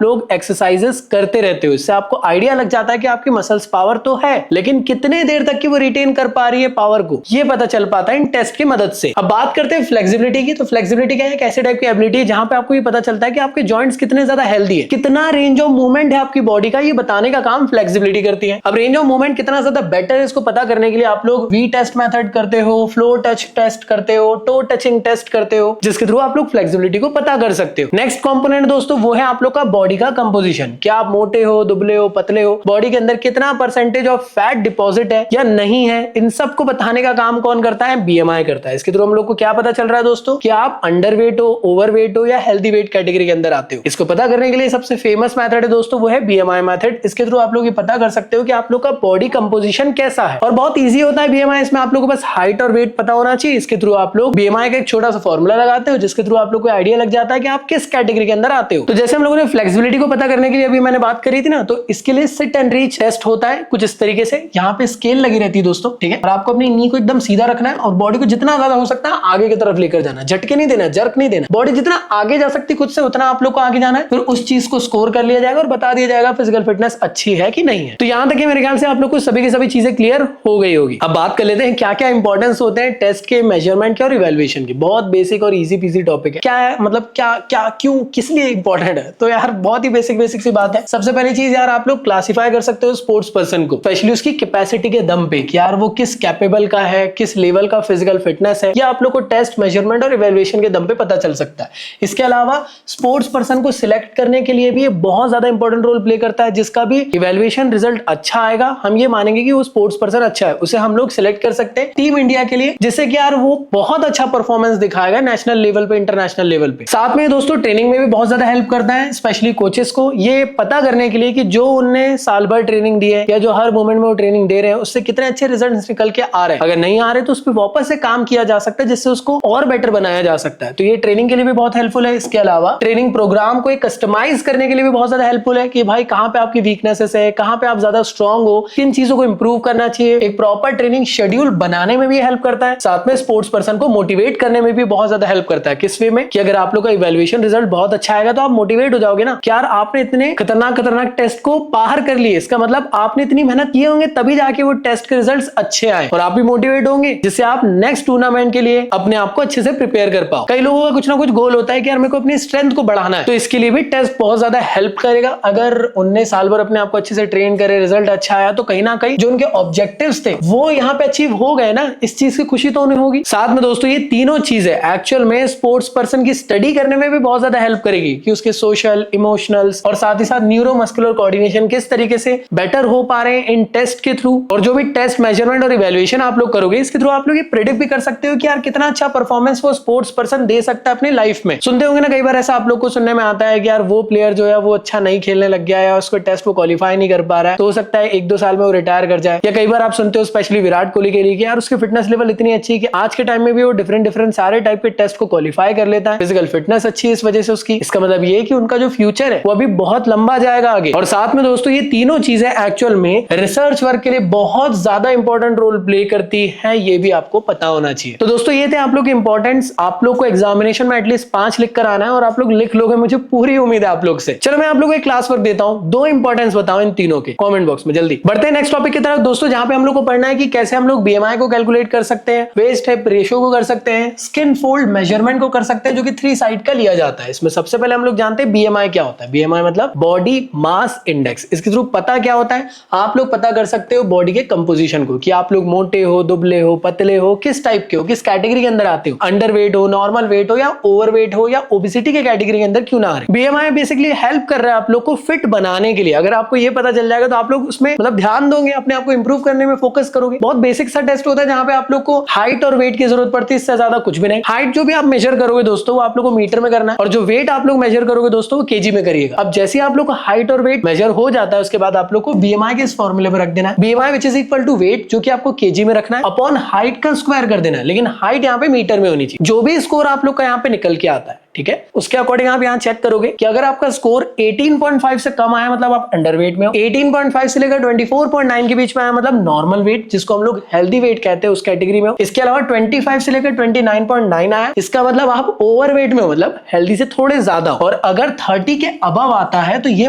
लोग एक्सरसाइजेस करते रहते हो। इससे आपको आइडिया लग जाता है कि आपकी मसल्स पावर तो है, लेकिन कितने देर तक की वो रिटेन कर पा रही है पावर को, ये पता चल पाता है इन टेस्ट की मदद से। अब बात करते हैं फ्लेक्सिबिलिटी की। तो फ्लेक्सिबिलिटी क्या है, एक ऐसे टाइप की एबिलिटी है जहां पे आपको ये पता चलता है कि आपके जॉइंट्स कितने ज्यादा हेल्दी है, कितना रेंज ऑफ मूवमेंट है आपकी बॉडी का, ये बताने का काम फ्लेक्सिबिलिटी करती है। अब रेंज ऑफ मूवमेंट कितना ज्यादा बेटर है, इसको पता करने के लिए आप लोग वी टेस्ट मेथड करते हो, फ्लोर टच टेस्ट करते हो, टो टचिंग टेस्ट करते हो, जिसके थ्रू आप लोग फ्लेक्सिबिलिटी को पता कर सकते हो। नेक्स्ट कंपोनेंट दोस्तों वो है आप लोग का बॉडी का कंपोजिशन। क्या आप मोटे हो, दुबले हो, पतले हो, बॉडी के अंदर कितना परसेंटेज ऑफ फैट डिपॉजिट है या नहीं है, इन सब को बताने का काम कौन करता है, बीएमआई करता है। इसके थ्रू हम लोग को क्या पता चल रहा है दोस्तों, कि आप अंडरवेट हो, ओवरवेट हो या हेल्दी वेट कैटेगरी के अंदर आते हो। इसको पता करने के लिए सबसे फेमस मेथड है दोस्तों वो है बीएमआई मेथड। इसके थ्रू आप लोग ये पता कर सकते हो कि आप लोग का बॉडी कंपोजिशन कैसा है, और बहुत इजी होता है बीएमआई। इसमें आप लोग को बस हाइट और वेट पता होना चाहिए। इसके थ्रू आप लोग बीएमआई का एक छोटा सा फॉर्मूला लगाते हो, जिसके थ्रू आप लोग को आइडिया लग जाता है कि आप किस कैटेगरी के अंदर आते हो। तो जैसे हम लोगों ने फ्लेक्सिबिलिटी को पता करने के लिए अभी मैंने बात करी थी ना, तो इसके लिए सिट एंड रीच टेस्ट होता है कुछ इस तरीके से। यहाँ पे स्केल लगी रहती है दोस्तों, ठीक है, और आपको अपनी नी को एकदम सीधा रखना है और बॉडी को जितना ज्यादा हो सकता है आगे की तरफ लेकर जाना, झटके नहीं देना, जर्क नहीं देना, बॉडी जितना आगे जा सकती खुद से उतना आप लोग को आगे जाना है। फिर उस चीज को स्कोर कर लिया जाएगा और बता दिया जाएगा फिजिकल फिटनेस अच्छी है कि नहीं है। तो यहाँ तक मेरे ख्याल से आप लोग को सभी की सभी चीजें क्लियर हो गई होगी। अब बात कर लेते हैं क्या क्या इंपॉर्टेंस होते हैं टेस्ट के, मेजरमेंट के और इवैल्यूएशन की। बहुत बेसिक और इजी पीजी टॉपिक है। क्या है मतलब क्या क्या क्यों किस लिए इंपॉर्टेंट है, तो यार बहुत ही बेसिक सी बात है। सबसे पहली चीज यार आप लोग क्लासिफाई कर सकते हो स्पोर्ट्स पर्सन को, स्पेशली उसकी कैपेसिटी के दम पे, कि यार वो किस कैपेबल का है, किस लेवल का फिजिकल फिटनेस है, या आप लोग को टेस्ट, मेजरमेंट और इवैल्यूएशन के दम पे पता चल सकता है। इसके अलावा स्पोर्ट्स पर्सन को सिलेक्ट करने के लिए भी ये बहुत ज्यादा इंपॉर्टेंट रोल प्ले करता है। जिसका भी इवैल्यूएशन रिजल्ट अच्छा आएगा, हम ये मानेंगे कि वो स्पोर्ट्स पर्सन अच्छा है, उसे हम लोग सिलेक्ट कर सकते हैं टीम इंडिया के लिए, जिससे कि यार वो बहुत अच्छा परफॉर्मेंस दिखाएगा नेशनल लेवल पे, इंटरनेशनल लेवल पे। साथ में दोस्तों ट्रेनिंग में भी बहुत ज्यादा हेल्प करता है, स्पेशली कोचेस को ये पता करने के लिए कि जो उनने साल भर ट्रेनिंग दी है या जो हर मोमेंट में वो ट्रेनिंग दे रहे हैं उससे कितने अच्छे रिजल्ट्स निकल के आ रहे हैं। अगर नहीं आ रहे तो उस पर वापस से काम किया जा सकता है, जिससे उसको और बेटर बनाया जा सकता है। तो ये ट्रेनिंग के लिए भी बहुत हेल्पफुल है। इसके अलावा ट्रेनिंग प्रोग्राम को कस्टमाइज करने के लिए भी बहुत ज्यादा हेल्पफुल है, कि भाई कहां पे आपकी वीकनेसेस है, कहां पे आप ज्यादा स्ट्रांग हो, किन चीजों को इंप्रूव करना चाहिए। एक प्रॉपर ट्रेनिंग शेड्यूल बनाने में भी हेल्प करता है। साथ में स्पोर्ट्स पर्सन को मोटिवेट करने में भी बहुत ज्यादा हेल्प करता है। किस वे में, कि अगर आप लोग का इवैल्यूएशन रिजल्ट बहुत अच्छा आएगा तो आप मोटिवेट हो जाओगे ना, कि यार आपने इतने खतरनाक टेस्ट को पार कर लिए, इसका मतलब आपने इतनी मेहनत किए होंगे तभी जाके वो टेस्ट के रिजल्ट्स अच्छे आए, और आप भी मोटिवेट होंगे, जिससे आप नेक्स्ट टूर्नामेंट के लिए अपने आप को अच्छे से प्रिपेयर कर पाओ। कई लोगों का कुछ ना कुछ गोल होता है कि यार मेरे को अपनी स्ट्रेंथ को बढ़ाना है, तो इसके लिए भी टेस्ट बहुत ज्यादा हेल्प करेगा। अगर उनने साल भर अपने आप को अच्छे से ट्रेन करे, रिजल्ट अच्छा आया, तो कहीं ना कहीं जो उनके ऑब्जेक्टिव्स थे वो यहाँ पे अचीव हो गए ना, इस चीज की खुशी तो उन्हें होगी। साथ में दोस्तों ये तीनों चीजें एक्चुअल में स्पोर्ट्स पर्सन की स्टडी करने में भी बहुत ज्यादा हेल्प करेगी कि उसके सोशल, इमोशनल्स और साथ ही साथ न्यूरो मस्कुलर कोऑर्डिनेशन किस तरीके से बेटर हो पा रहे हैं इन टेस्ट के थ्रू। और जो भी टेस्ट, मेजरमेंट और इवैल्यूएशन आप लोग करोगे, इसके थ्रू आप लोग ये प्रेडिक्ट भी कर सकते हो कि यार कितना अच्छा परफॉर्मेंस वो स्पोर्ट्स पर्सन दे सकता है अपनी लाइफ में। सुनते होंगे ना कई बार ऐसा आप लोग को सुनने में आता है कि यार वो प्लेयर जो है वो अच्छा नहीं खेलने लग गया है, उसको टेस्ट वो क्वालिफाई नहीं कर पा रहा है, तो हो सकता है 1-2 साल में वो रिटायर कर जाए। या कई बार आप सुनते हो स्पेशली विराट कोहली के लिए कि यार उसकी फिटनेस लेवल इतनी अच्छी है कि आज के टाइम में भी वो डिफरेंट सारे टाइप के टेस्ट को क्वालिफाई कर लेता है। फिजिकल फिटनेस अच्छी है इस वजह से उसकी। इसका मतलब ये है कि उनका जो फ्यूचर है वो अभी बहुत लंबा जाएगा आगे। और साथ में दोस्तों ये तीनों चीजें एक्चुअल में रिसर्च वर्क के लिए बहुत ज्यादा इंपॉर्टेंट रोल प्ले करती है, ये भी आपको पता होना चाहिए। तो दोस्तों ये थे आप लोग के इंपॉर्टेंस। आप लोग को एग्जामिनेशन में एटलीस्ट 5 लिख कर आना है और आप लोग लिख लोगे, मुझे पूरी उम्मीद है आप लोग से। चलो मैं आप लोग को एक क्लास वर्क देता हूं, 2 इंपॉर्टेंस बताओ इन तीनों के कमेंट बॉक्स में। जल्दी बढ़ते हैं नेक्स्ट टॉपिक की तरफ दोस्तों, जहां पे हम लोग को पढ़ना है कि कैसे हम लोग बीएमआई को कैलकुलेट कर सकते हैं, वेस्ट हिप रेशियो को कर सकते हैं, स्किन फोल्ड मेजरमेंट को कर सकते हैं, जो कि 3 साइड का लिया जाता है। इसमें सबसे पहले हम लोग जानते हैं बीएमआई क्या होता है। बीएमआई मतलब बॉडी मास इंडेक्स। इसके थ्रू पता क्या होता है, आप लोग पता कर सकते हो बॉडी के कंपोजिशन को, कि आप लोग मोटे हो, दुबले हो, पतले हो, किस टाइप के हो, किस कैटेगरी के अंदर आते हो, अंडर वेट हो, नॉर्मल वेट हो या ओवर वेट हो या ओबेसिटी के कैटेगरी के अंदर क्यों ना आ रहे। बीएमआई बेसिकली हेल्प कर रहा है आप लोग को फिट बनाने के लिए। अगर आपको ये पता चल जाएगा तो आप लोग उसमें मतलब ध्यान दोगे, अपने आप को इंप्रूव करने में फोकस करोगे। बहुत बेसिक सा टेस्ट होता है जहां पे आप लोग को हाइट और वेट की जरूरत पड़ती है, इससे ज्यादा कुछ भी नहीं। हाइट जो भी आप मेजर करोगे दोस्तों वो आप लोग को मीटर में करना है, और जो वेट आप लोग मेजर करोगे दोस्तों वो केजी में करिएगा। अब जैसे आप लोग को हाइट और वेट मेजर हो जाता है, उसके बाद आप लोग को बीएमआई के इस फॉर्मूले पर रख देना है, BMI which is equal to weight, जो कि आपको केजी में रखना है, अपॉन हाइट का स्क्वायर कर देना है। लेकिन हाइट यहाँ पे मीटर में होनी चाहिए। जो भी स्कोर आप लोग का यहाँ पे निकल के आता है, ठीक है, उसके अकॉर्डिंग आप यहाँ चेक करोगे कि अगर आपका स्कोर 18.5 से कम आया मतलब आप अंडर वेट में हो, 18.5 से लेकर 24.9 के बीच में आया मतलब नॉर्मल वेट, जिसको हम लोग हेल्दी वेट कहते हैं, उस कैटेगरी में हो। इसके अलावा 25 से लेकर 29.9 आया, इसका मतलब आप ओवर वेट में हो, मतलब हेल्दी से थोड़े ज्यादा। और अगर 30 के अबव आता है तो ये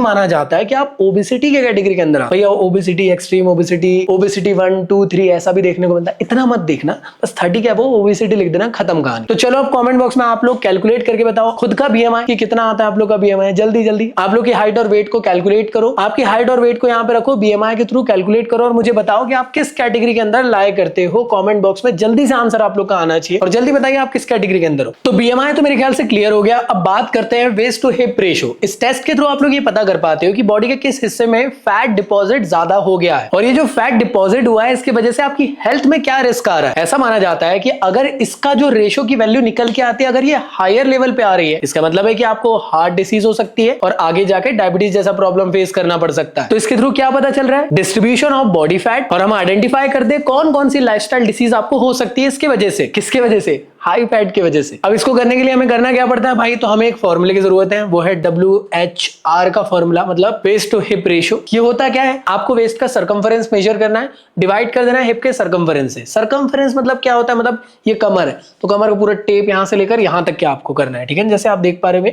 माना जाता है कि आप ओबेसिटी के कैटेगरी के अंदर। भैया ओबेसिटी, एक्सट्रीम ओबेसिटी, ओबेसिटी 1, 2, 3 ऐसा भी देखने को मिलता है, इतना मत देखना, बस 30 के अबव ओबेसिटी लिख देना, खत्म कहानी। तो चलो अब कमेंट बॉक्स में आप लोग कैलकुलेट करके बताओ खुद का बीएमआई कि कितना आता है आप लोग का बीएमआई। जल्दी जल्दी आप लोग की हाइट और वेट को कैलकुलेट करो, आपकी हाइट और वेट को यहाँ पे रखो, बीएमआई के थ्रू कैलकुलेट करो और मुझे बताओ कि आप किस कैटेगरी के अंदर लाए करते हो। कमेंट बॉक्स में जल्दी से आंसर आप लोग का आना चाहिए और जल्दी बताइए आप किस कैटेगरी के अंदर हो। तो बीएमआई तो मेरे ख्याल से क्लियर हो गया। अब बात करते हैं वेस्ट टू हिप रेशियो। इस टेस्ट के थ्रू आप लोग ये पता कर पाते हो कि बॉडी के किस हिस्से में फैट डिपॉजिट ज्यादा हो गया है, और ये जो फैट डिपॉजिट हुआ है इसकी वजह से आपकी हेल्थ में क्या रिस्क आ रहा है। ऐसा माना जाता है कि अगर इसका जो रेशियो की वैल्यू निकल के आती है, अगर ये हायर लेवल पे आ रही है, इसका मतलब है कि आपको हार्ट डिसीज हो सकती है और आगे जाके डायबिटीज जैसा प्रॉब्लम फेस करना पड़ सकता है। तो इसके थ्रू क्या पता चल रहा है, डिस्ट्रीब्यूशन ऑफ बॉडी फैट, और हम आइडेंटिफाई कर दे कौन कौन सी लाइफस्टाइल डिसीज आपको हो सकती है इसके वजह से। किसके वजह से, हाई फैट की वजह से। अब इसको करने के लिए हमें करना क्या पड़ता है भाई, तो हमें एक फॉर्मूले की जरूरत है, वो है WHR का फॉर्मूला, मतलब वेस्ट टू हिप रेशियो। ये होता क्या है, आपको वेस्ट का सरकमफरेंस मेजर करना है, डिवाइड कर देना है हिप के सरकमफरेंस से। सरकमफरेंस मतलब क्या होता है, मतलब ये कमर है तो कमर का पूरा टेप यहां से लेकर यहां तक क्या आपको करना है, ठीक है। जैसे आप देख पा रहे हो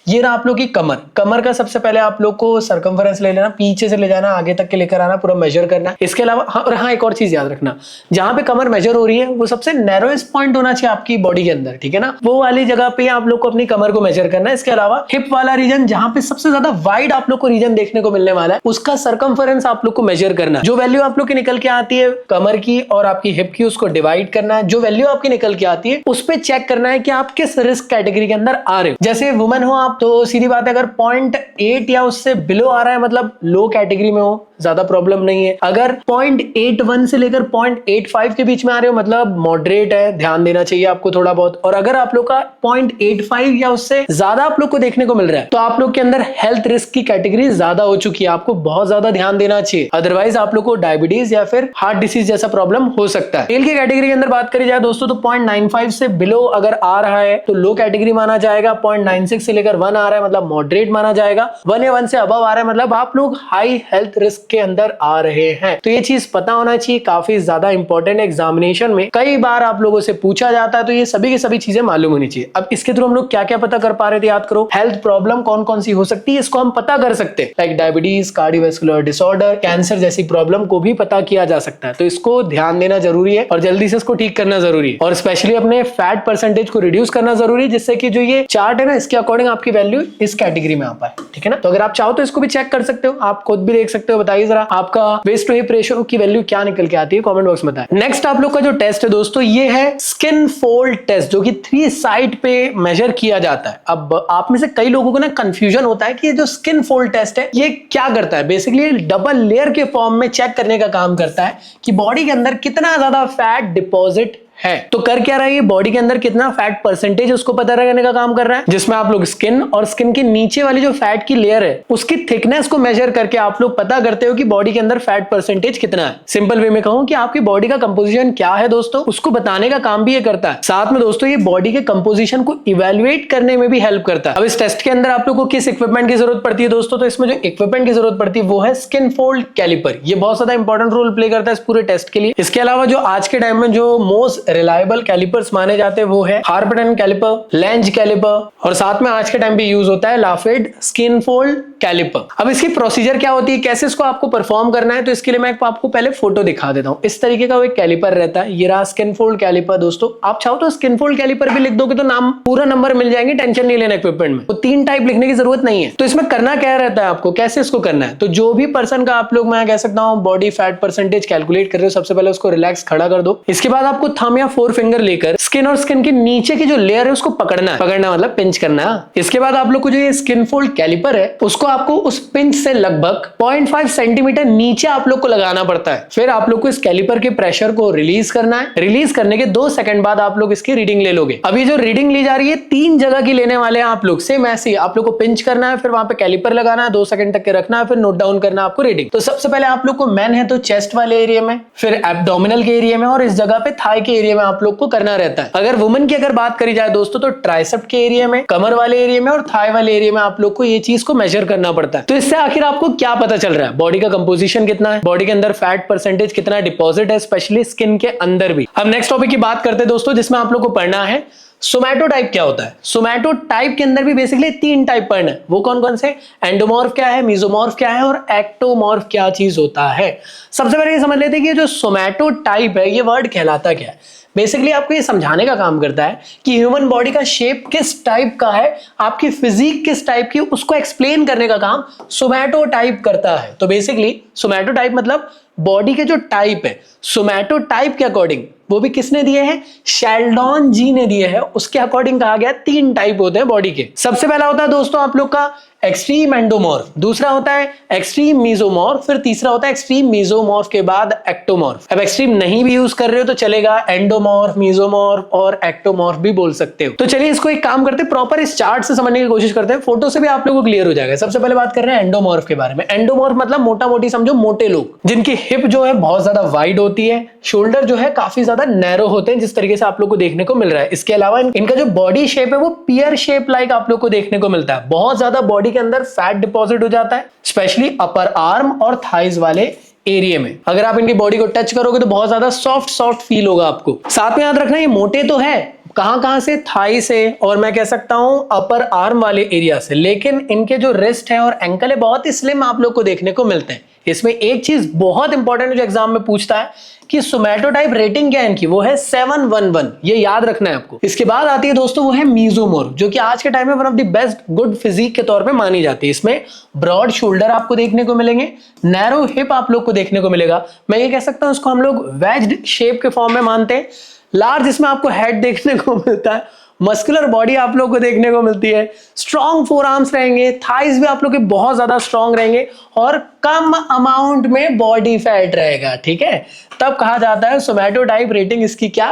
ये रहा आप लोग की कमर। कमर का सबसे पहले आप लोग को सरकमफरेंस ले लेना, पीछे से ले जाना, आगे तक के लेकर आना, पूरा मेजर करना। इसके अलावा हाँ एक और चीज याद रखना, जहां पे कमर मेजर हो रही है वो सबसे नैरोएस्ट पॉइंट होना चाहिए आपकी बॉडी के अंदर, ठीक है ना, वो वाली जगह पे आप लोग को अपनी कमर को मेजर करना है। इसके अलावा हिप वाला रीजन, जहां पे सबसे ज्यादा वाइड आप लोग को रीजन देखने को मिलने वाला है, उसका सरकमफरेंस आप लोग को मेजर करना है। जो वैल्यू आप लोग की निकल के आती है कमर की और आपकी हिप की, उसको डिवाइड करना है। जो वैल्यू आपकी निकल के आती है उस पे चेक करना है कि आप किस रिस्क कैटेगरी के अंदर आ रहे हो। जैसे वुमेन हो आप तो सीधी बात है, अगर 0.8 या उससे बिलो आ रहा है मतलब लो कैटेगरी में हो, ज्यादा प्रॉब्लम नहीं है। अगर 0.81 से लेकर 0.85 के बीच में आ रहे हो मतलब मॉडरेट है, ध्यान देना चाहिए आपको थोड़ा बहुत। और अगर आप लोग का 0.85 या उससे ज्यादा आप लोग को देखने को मिल रहा है तो आप लोग के अंदर हेल्थ रिस्क की कैटेगरी ज्यादा हो चुकी है, आपको बहुत ज्यादा ध्यान देना चाहिए, अदरवाइज आप लोग को डायबिटीज या फिर हार्ट डिसीज जैसा प्रॉब्लम हो सकता है। मेल की कैटेगरी के अंदर बात करी जाए दोस्तों तो 0.95 से बिलो अगर आ रहा है तो लो कैटेगरी माना जाएगा, 0.96 से लेकर 1 आ रहा है मतलब मॉडरेट माना जाएगा, 1 या 1 से अबव आ रहा है मतलब आप लोग हाई हेल्थ रिस्क के अंदर आ रहे हैं। तो ये चीज पता होना चाहिए, काफी ज्यादा इंपॉर्टेंट एग्जामिनेशन में कई बार आप लोगों से पूछा जाता है, तो ये सभी की सभी चीजें मालूम होनी चाहिए। अब इसके थ्रू हम लोग क्या क्या पता कर पा रहे थे, याद करो। हेल्थ प्रॉब्लम कौन कौन सी हो सकती है इसको हम पता कर सकते हैं, like diabetes, cardiovascular disorder, cancer जैसी प्रॉब्लम को भी पता किया जा सकता है। तो इसको ध्यान देना जरूरी है और जल्दी से इसको ठीक करना जरूरी है, और स्पेशली अपने फैट परसेंटेज को रिड्यूस करना जरूरी है, जिससे कि जो ये चार्ट है ना इसके अकॉर्डिंग आपकी वैल्यू इस कैटेगरी में आ पाए, ठीक है ना। तो अगर आप चाहो तो इसको भी चेक कर सकते हो, आप खुद भी देख सकते हो। बताइए जरा आपका वेस्ट टू हिप रेशियो की वैल्यू क्या निकल के आती है, कमेंट बॉक्स में बताएं। नेक्स्ट आप लोग का जो टेस्ट है दोस्तों ये है स्किन फोल्ड टेस्ट, जो कि 3 साइड पे मेजर किया जाता है। अब आप में से कई लोगों को ना कंफ्यूजन होता है कि ये जो स्किन फोल्ड टेस्ट है ये क्या करता है। बेसिकली डबल लेयर के फॉर्म में चेक करने का काम करता है कि बॉडी के अंदर कितना ज्यादा फैट डिपॉजिट है। तो कर क्या रहा है, ये बॉडी के अंदर कितना फैट परसेंटेज उसको पता करने का काम कर रहा है, जिसमें आप लोग स्किन और स्किन के नीचे वाली जो फैट की लेयर है उसकी थिकनेस को मेजर करके आप लोग पता करते हो कि बॉडी के अंदर फैट परसेंटेज कितना है। सिंपल वे में कहूं कि आपकी बॉडी का कंपोजिशन क्या है दोस्तों, उसको बताने का काम भी ये करता है। साथ में दोस्तों ये बॉडी के कंपोजिशन को इवेल्युएट करने में भी हेल्प करता है। अब इस टेस्ट के अंदर आप लोग को किस इक्विपमेंट की जरूरत पड़ती है दोस्तों, तो इसमें जो इक्विपमेंट की जरूरत पड़ती है वो है स्किन फोल्ड कैलिपर। ये बहुत ज्यादा इंपॉर्टेंट रोल प्ले करता है इस पूरे टेस्ट के लिए। इसके अलावा जो आज के टाइम में जो मोस्ट रिलायबल कैलिपर्स माने जाते हैं वो है हार्पटन कैलिपर, लेंज कैलिपर, और साथ में आज के टाइम पे यूज होता है लाफेड स्किन फोल्ड कैलिपर। अब इसकी प्रोसीजर क्या होती है, कैसे इसको आपको परफॉर्म करना है, तो इसके लिए मैं आपको पहले फोटो दिखा देता हूं। इस तरीके का वो एक कैलिपर रहता है, ये रहा स्किन फोल्ड कैलिपर दोस्तों। आप चाहो तो स्किन फोल्ड कैलिपर भी लिख दोगे तो नाम पूरा नंबर मिल जाएंगे, टेंशन नहीं लेना इक्विपमेंट में। तो 3 टाइप लिखने की जरूरत नहीं है। तो इसमें करना क्या रहता है, आपको कैसे इसको करना है, तो जो भी पर्सन का आप लोग मैं कह सकता हूं बॉडी फैट परसेंटेज कैलकुलेट कर रहे हो, सबसे पहले उसको रिलैक्स खड़ा कर दो। इसके बाद आपको थंब या 4 फिंगर लेकर स्किन और स्किन के नीचे की जो लेयर है उसको पकड़ना है, पकड़ना मतलब पिंच करना है। इसके बाद आप लोग को जो ये स्किन फोल्ड कैलिपर है उसको आपको उस पिंच से लगभग 0.5 सेंटीमीटर नीचे आप लोग को लगाना पड़ता है। फिर आप लोग को इस कैलिपर के प्रेशर को रिलीज करना है। रिलीज करने के 2 सेकंड बाद आप लोग इसकी रीडिंग ले लोगे। अभी जो रीडिंग ली जा रही है 3 जगह की लेने वाले हैं आप लोग, सेम ऐसे ही आप लोग को पिंच करना है, फिर वहां पे कैलिपर लगाना है, 2 सेकंड तक के रखना है, फिर नोट डाउन करना है आपको रीडिंग। तो सबसे पहले आप लोग को मैन है तो चेस्ट वाले एरिया में, फिर एब्डोमिनल के एरिया में, और इस जगह पे थाई के एरिया में आप लोग को करना रहता है। अगर वुमेन की अगर बात करी जाए दोस्तों तो ट्राइसेप के एरिया में, कमर वाले एरिया में और थाई वाले एरिया में आप लोग को ये चीज को मेजर करना पड़ता है। तो इससे आखिर आपको क्या पता चल रहा है, बॉडी का कंपोजिशन कितना है, बॉडी के अंदर फैट परसेंटेज कितना डिपॉजिट है, स्पेशली स्किन के अंदर भी। अब नेक्स्ट टॉपिक की बात करते हैं दोस्तों, जिसमें आप लोग को पढ़ना है सोमैटोटाइप क्या होता है। सोमैटोटाइप के अंदर भी बेसिकली 3 टाइप पढ़ना है। वो कौन कौन से, एंडोमॉर्फ क्या है, मेसोमॉर्फ क्या है और एक्टोमॉर्फ क्या चीज होता है। सबसे पहले ये समझ लेते हैं कि जो सोमैटोटाइप है ये वर्ड कहलाता क्या है। बेसिकली आपको ये समझाने का काम करता है कि ह्यूमन बॉडी का शेप किस टाइप का है, आपकी फिजिक किस टाइप की, उसको एक्सप्लेन करने का काम सोमैटोटाइप करता है। तो बेसिकली सोमैटोटाइप मतलब बॉडी के जो टाइप है सोमैटोटाइप के अकॉर्डिंग, वो भी किसने दिए हैं, शेल्डॉन जी ने दिए हैं। उसके अकॉर्डिंग कहा गया 3 टाइप होते हैं बॉडी के। सबसे पहला होता है दोस्तों आप लोग का एक्सट्रीम एंडोमॉर्फ, दूसरा होता है एक्सट्रीम मेसोमॉर्फ, फिर तीसरा होता है एक्सट्रीम मेसोमॉर्फ के बाद एक्टोमॉर्फ। अब एक्सट्रीम नहीं भी यूज कर रहे हो तो चलेगा, एंडोमॉर्फ, मेसोमॉर्फ और एक्टोमॉर्फ भी बोल सकते हो। तो चलिए इसको एक काम करते हैं, प्रॉपर इस चार्ट से समझने की कोशिश करते हैं, फोटो से भी आप लोगों को क्लियर हो जाएगा। सबसे पहले बात कर रहे हैं एंडोमॉर्फ के बारे में। एंडोमॉर्फ मतलब मोटा मोटी समझो मोटे लोग, जिनकी हिप जो है बहुत ज्यादा वाइड होती है, शोल्डर जो है काफी ज्यादा नैरो होते हैं, जिस तरीके से आप लोग को देखने को मिल रहा है। इसके अलावा इनका जो बॉडी शेप है वो पियर शेप लाइक आप लोग को देखने को मिलता है। बहुत ज्यादा बॉडी के अंदर फैट डिपॉजिट हो जाता है, स्पेशली अपर आर्म और थाइज वाले एरिया में। अगर आप इनकी बॉडी को टच करोगे तो बहुत ज्यादा सॉफ्ट सॉफ्ट फील होगा आपको। साथ में याद रखना ये मोटे तो है, कहां से, थाई से और मैं कह सकता हूं अपर आर्म वाले एरिया से, लेकिन इनके जो रिस्ट है और एंकल है बहुत ही स्लिम आप लोग को देखने को मिलते हैं। इसमें एक चीज बहुत इंपॉर्टेंट जो एग्जाम में पूछता है कि सोमैटोटाइप रेटिंग क्या है इनकी, वो है 711, ये याद रखना है आपको। इसके बाद आती है दोस्तों वो है मेसोमॉर्फ, जो कि आज के टाइम में one of the best good physique के तौर पे मानी जाती है। इसमें ब्रॉड शोल्डर आपको देखने को मिलेंगे, नैरो हिप आप लोग को देखने को मिलेगा, मैं ये कह सकता हूं उसको हम लोग वेज्ड शेप के फॉर्म में मानते हैं। लार्ज इसमें आपको हेड देखने को मिलता है, मस्कुलर बॉडी आप लोग को देखने को मिलती है, स्ट्रॉन्ग फोर आर्म्स रहेंगे, थाइज भी आप लोग के बहुत ज्यादा स्ट्रॉन्ग रहेंगे और कम अमाउंट में बॉडी फैट रहेगा, ठीक है। तब कहा जाता है सोमैटोटाइप रेटिंग इसकी क्या,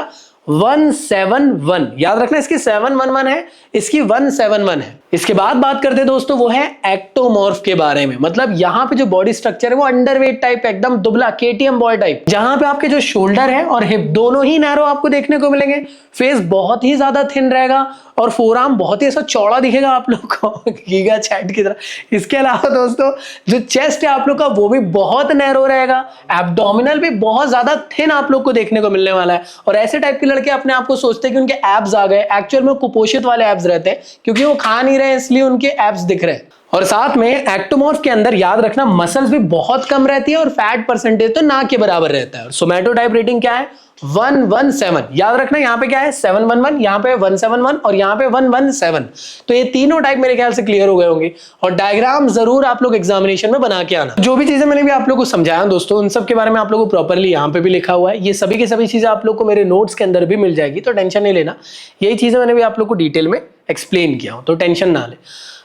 171। याद रखना इसकी 711 है, इसकी 171 है। इसके बाद बात करते हैं दोस्तों वो है एक्टोमॉर्फ के बारे में। मतलब यहाँ पे जो बॉडी स्ट्रक्चर है वो अंडरवेट टाइप, एकदम दुबला केटीएम बॉय टाइप, जहां पे आपके जो शोल्डर है और हिप दोनों ही नैरो आपको देखने को मिलेंगे। फेस बहुत ही ज्यादा थिन रहेगा और फोरआर्म बहुत ही ऐसा चौड़ा दिखेगा आप लोग को गीगा चैट की तरह। इसके अलावा दोस्तों जो चेस्ट है आप लोग का वो भी बहुत नैरो रहेगा। एब्डोमिनल भी बहुत ज्यादा थिन आप लोग को देखने को मिलने वाला है। और ऐसे टाइप के लड़के अपने आप को सोचते हैं कि उनके एब्स आ गए, एक्चुअल में कुपोषित वाले एब्स रहते हैं, क्योंकि वो खा नहीं रहे इसलिए उनके एब्स दिख रहे हैं। और साथ में एक्टोमॉर्फ के अंदर याद रखना मसल्स भी बहुत कम रहती है और फैट परसेंटेज तो ना के बराबर रहता है। सोमैटोटाइप रेटिंग क्या है? 117। याद रखना यहाँ पे क्या है? 711, यहाँ पे 171 और यहाँ पे 117। तो ये तीनों टाइप मेरे ख्याल से क्लियर हो गए होंगे। और डायग्राम जरूर आप लोग एग्जामिनेशन में बना के आना। जो भी चीजें मैंने भी आप लोग को समझाया दोस्तों, उन सब के बारे में आप लोग को प्रॉपरली यहाँ पे भी लिखा हुआ है। ये सभी की सभी चीजें आप लोग को मेरे नोट्स के अंदर भी मिल जाएगी, तो टेंशन नहीं लेना। यही चीजें मैंने भी आप लोग को डिटेल में एक्सप्लेन किया हूं, तो टेंशन ना ले।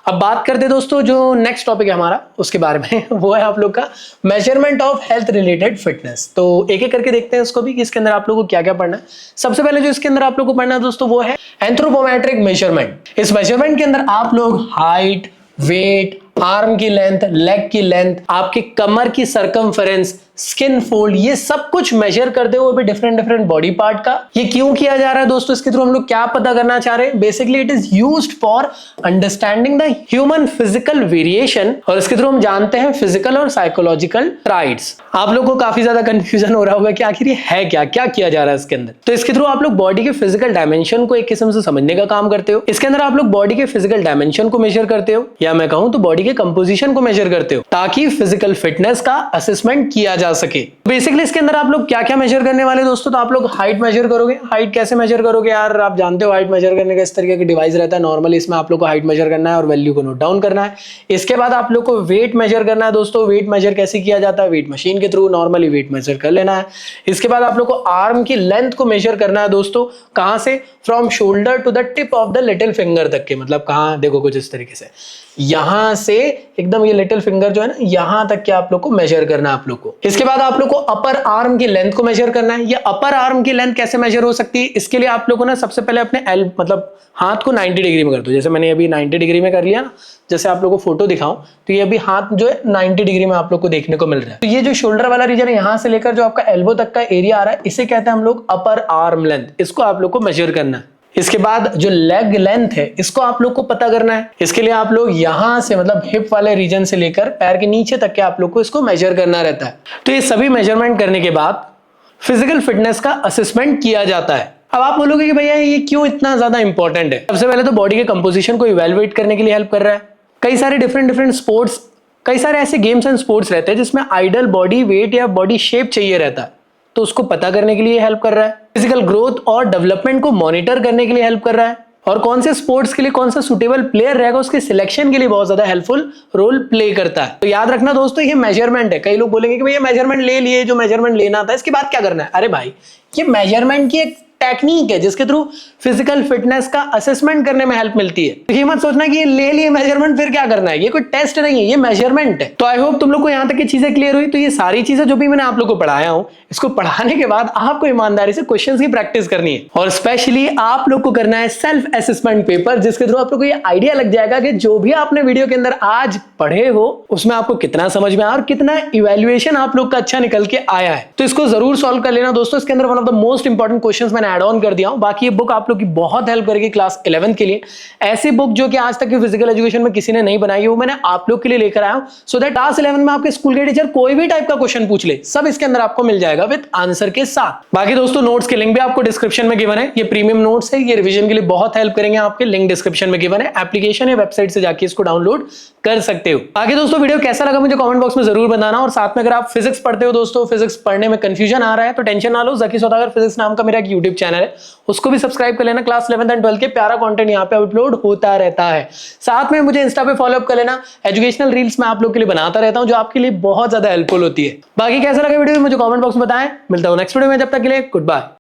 अब बात करते दोस्तों जो नेक्स्ट टॉपिक है हमारा उसके बारे में, वो है आप लोग का measurement of health related fitness. तो एक एक करके देखते हैं उसको भी कि इसके अंदर आप लोगों को क्या क्या पढ़ना है। सबसे पहले जो इसके अंदर आप लोग को पढ़ना है दोस्तों वो है एंथ्रोपोमेट्रिक मेजरमेंट। इस मेजरमेंट के अंदर आप लोग हाइट, वेट, आर्म की लेंथ, लेग की लेंथ, आपकी कमर की सरकमफेरेंस, स्किन फोल्ड, ये सब कुछ मेजर करते हो, वो भी डिफरेंट बॉडी पार्ट का। ये क्यों किया जा रहा है दोस्तों? इसके थ्रू हम लोग क्या पता करना चाह रहे हैं? Basically it is used for understanding the human physical variation. और इसके थ्रू हम जानते हैं फिजिकल और साइकोलॉजिकल ट्राइट्स। आप लोगों को काफी ज्यादा कंफ्यूजन हो रहा होगा कि आखिर ये है क्या किया जा रहा है इसके अंदर। तो इसके थ्रू आप लोग बॉडी के फिजिकल डायमेंशन को एक किस्म से समझने का काम करते हो। इसके अंदर आप लोग बॉडी के फिजिकल डायमेंशन को मेजर करते हो, या मैं कहूं तो बॉडी के कंपोजिशन को मेजर करते हो, ताकि फिजिकल फिटनेस का असेसमेंट किया जा सके। बेसिकली इसके अंदर आप लोग क्या क्या मेजर करने वाले दोस्तों? तो आप लोग हाइट मेजर करोगे। हाइट कैसे मेजर करोगे यार? आप जानते हो हाइट मेजर करने का इस तरीके का डिवाइस रहता है। नॉर्मली इसमें आप लोग को हाइट मेजर करना है और वैल्यू को नोट डाउन करना है। इसके बाद आप लोग को वेट मेजर करना है दोस्तों। वेट मेजर कैसे किया जाता है? वेट मशीन के थ्रू नॉर्मली वेट मेजर कर लेना है। इसके बाद आप लोग को आर्म की लेंथ को मेजर करना है दोस्तों। कहां से? From shoulder to the tip of the little finger तक के। मतलब कहां? देखो कुछ इस तरीके से, यहां से एकदम ये लिटिल फिंगर जो है ना, यहां तक के आप लोग को मेजर करना है आप लोग को। इसके बाद आप लोग को अपर आर्म की लेंथ को मेजर करना है। ये अपर आर्म की लेंथ कैसे मेजर हो सकती है? इसके लिए आप लोगों को ना सबसे पहले अपने मतलब हाथ को 90 डिग्री में कर दो। जैसे मैंने अभी 90 डिग्री में कर लिया ना, जैसे आप लोग को फोटो दिखाऊं तो ये अभी हाथ जो है 90 डिग्री में आप लोग को देखने को मिल रहा है। तो ये जो शोल्डर वाला रीजन है, यहां से लेकर जो आपका एल्बो तक का एरिया आ रहा है, इसे कहते हैं हम लोग अपर आर्म लेंथ। इसको आप लोग को मेजर करना है। इसके बाद जो लेग लेंथ है, इसको आप लोग को पता करना है। इसके लिए आप लोग यहां से मतलब हिप वाले रीजन से लेकर पैर के नीचे तक के आप लोग को इसको मेजर करना रहता है। तो ये सभी मेजरमेंट करने के बाद फिजिकल फिटनेस का असेसमेंट किया जाता है। अब आप बोलोगे कि भैया ये क्यों इतना ज्यादा इंपॉर्टेंट है? सबसे पहले तो बॉडी के कंपोजिशन को इवैल्यूएट करने के लिए हेल्प कर रहा है। कई सारे डिफरेंट स्पोर्ट्स, कई सारे ऐसे गेम्स एंड स्पोर्ट्स रहते हैं जिसमें आइडल बॉडी वेट या बॉडी शेप चाहिए रहता है, तो उसको पता करने के लिए हेल्प कर रहा है। फिजिकल ग्रोथ और डेवलपमेंट को मॉनिटर करने के लिए हेल्प कर रहा है। और कौन से स्पोर्ट्स के लिए कौन सा सुटेबल प्लेयर रहेगा उसके सिलेक्शन के लिए बहुत ज्यादा हेल्पफुल रोल प्ले करता है। तो याद रखना दोस्तों, ये मेजरमेंट है। कई लोग बोलेंगे कि भैया मेजरमेंट ले लिए, जो मेजरमेंट लेना था इसके बाद क्या करना है? अरे भाई, ये मेजरमेंट की एक टेक्निक है जिसके थ्रू फिजिकल फिटनेस का असेसमेंट करने में हेल्प मिलती है। तो ये मत सोचना कि ये ले लिए मेजरमेंट फिर क्या करना है। ये कोई टेस्ट नहीं है, ये मेजरमेंट है। तो आई होप तुम लोग को यहां तक की चीजें क्लियर हुई। तो ये सारी चीजें जो भी मैंने आप लोग को पढ़ाया हूं, इसको पढ़ाने के बाद आपको ईमानदारी से क्वेश्चंस की प्रैक्टिस करनी है। और स्पेशली आप लोग को करना है सेल्फ असेसमेंट पेपर, जिसके थ्रू आप लोग को ये आइडिया लग जाएगा कि जो भी आपने वीडियो के अंदर आज पढ़े हो उसमें आपको कितना समझ में आया और कितना इवैल्यूएशन आप लोग का अच्छा निकल के आया है। तो इसको जरूर सॉल्व कर लेना दोस्तों। इसके अंदर one of the most important questions मैंने ऐड ऑन कर दिया हूं। बाकी ये बुक आप लोग की बहुत हेल्प करेगी क्लास 11 के लिए। ऐसी बुक जो कि आज तक की फिजिकल एजुकेशन में किसी ने नहीं बनाई है, वो मैंने आप लोग के लिए लेकर आया हूं, सो दैट क्लास 11 में आपके स्कूल के टीचर कोई भी टाइप का क्वेश्चन पूछ ले, सब इसके अंदर आपको मिल जाएगा विद आंसर के साथ। बाकी दोस्तों नोट्स के लिंक भी आपको डिस्क्रिप्शन में गिवन है। ये प्रीमियम नोट्स है, ये रिवीजन के लिए बहुत हेल्प करेंगे आपके। लिंक डिस्क्रिप्शन में गिवन है। एप्लीकेशन या वेबसाइट से जाके इसको डाउनलोड कर सकते हो। आगे दोस्तों वीडियो कैसा लगा मुझे कमेंट बॉक्स में जरूर बताना। और साथ में अगर आप फिजिक्स पढ़ते हो दोस्तों, फिजिक्स पढ़ने में कंफ्यूजन आ रहा है, तो टेंशन ना लो। जकी सौदागर फिजिक्स नाम का मेरा एक यूट्यूब चैनल है, उसको भी सब्सक्राइब कर लेना। क्लास 11 एंड 12 के प्यारा कंटेंट यहाँ पे अपलोड होता रहता है। साथ में मुझे इंस्टा पे फॉलो अप कर लेना। एजुकेशनल रील्स मैं आप लोग के लिए बनाता रहता हूँ, जो आपके लिए बहुत ज्यादा हेल्पफुल होती है। बाकी कैसा लगा वीडियो मुझे कमेंट बॉक्स में बताएं। मिलता हूँ नेक्स्ट वीडियो में, जब तक के लिए गुड बाय।